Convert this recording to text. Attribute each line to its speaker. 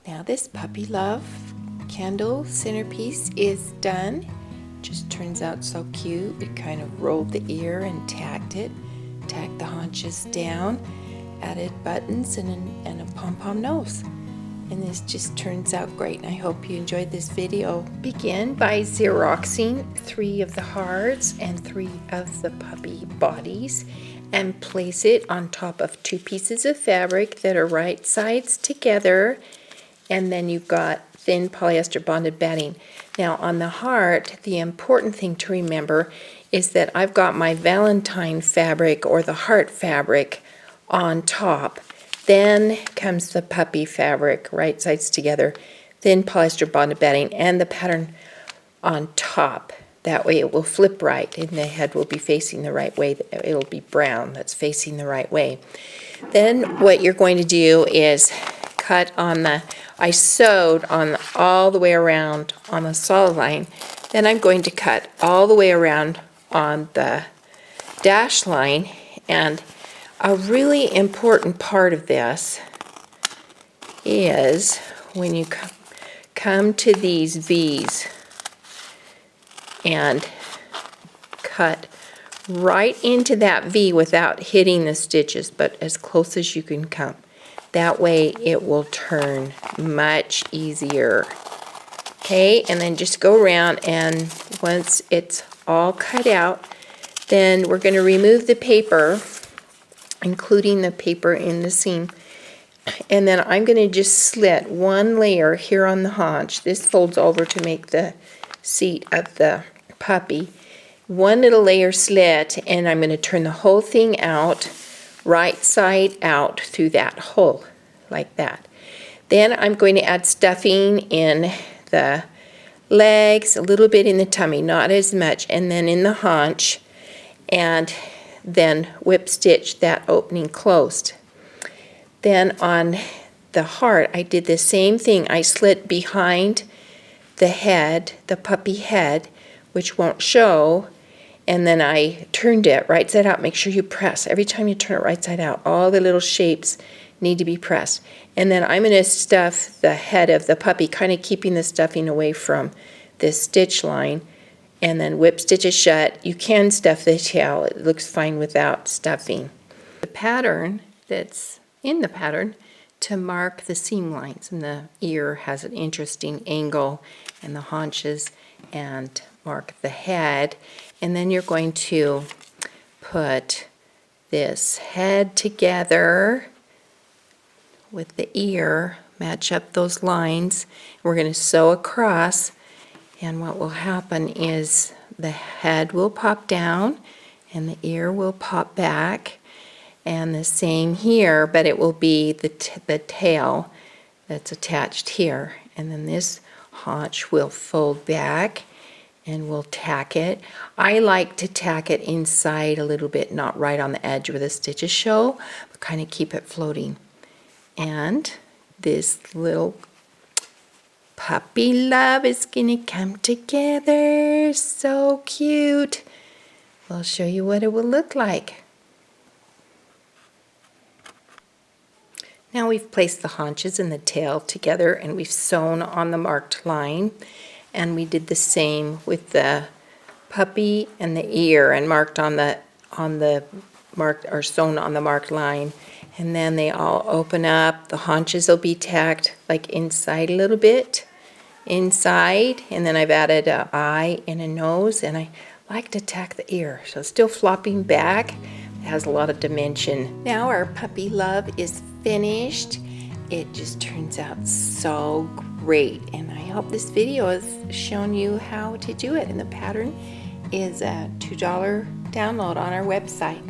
Speaker 1: Now this Puppy Love candle centerpiece is done. Just turns out so cute. We kind of rolled the ear and tacked it, tacked the haunches down, added buttons and a pom-pom nose. And this just turns out great, and I hope you enjoyed this video. Begin by Xeroxing 3 of the hearts and 3 of the puppy bodies and place it on top of 2 pieces of fabric that are right sides together, and then you've got thin polyester bonded batting. Now on the heart, the important thing to remember is that I've got my Valentine fabric or the heart fabric on top. Then comes the puppy fabric, right sides together, thin polyester bonded batting, and the pattern on top. That way it will flip right and the head will be facing the right way. It'll be brown, that's facing the right way. Then what you're going to do is cut on the, I sewed on all the way around on the solid line. Then I'm going to cut all the way around on the dash line, and a really important part of this is when you come to these V's and cut right into that V without hitting the stitches, but as close as you can come. That way it will turn much easier. Okay, and then just go around, and once it's all cut out, then we're going to remove the paper, including the paper in the seam, and then I'm going to just slit one layer here on the haunch. This folds over to make the seat of the puppy. One little layer slit, and I'm going to turn the whole thing out right side out through that hole, like that. Then I'm going to add stuffing in the legs, a little bit in the tummy, not as much, and then in the haunch, and then whip stitch that opening closed. Then on the heart, I did the same thing. I slit behind the head, the puppy head, which won't show, and then I turned it right side out. Make sure you press. Every time you turn it right side out, all the little shapes need to be pressed. And then I'm going to stuff the head of the puppy, kind of keeping the stuffing away from this stitch line, and then whip stitch it shut. You can stuff the tail. It looks fine without stuffing. The pattern that's in the pattern to mark the seam lines, and the ear has an interesting angle, and the haunches, and mark the head. And then you're going to put this head together with the ear, match up those lines. We're going to sew across, and what will happen is the head will pop down and the ear will pop back, and the same here, but it will be the tail that's attached here, and then this haunch will fold back and we'll tack it. I like to tack it inside a little bit, not right on the edge where the stitches show, but kind of keep it floating. And this little Puppy Love is gonna come together. So cute. We'll show you what it will look like. Now we've placed the haunches and the tail together, and we've sewn on the marked line. And we did the same with the puppy and the ear, and marked on the marked, or sewn on the marked line. And then they all open up. The haunches will be tacked like inside a little bit, inside, and then I've added an eye and a nose, and I like to tack the ear, so it's still flopping back. It has a lot of dimension. Now our Puppy Love is finished. It just turns out so great, and I hope this video has shown you how to do it. And the pattern is a $2 download on our website.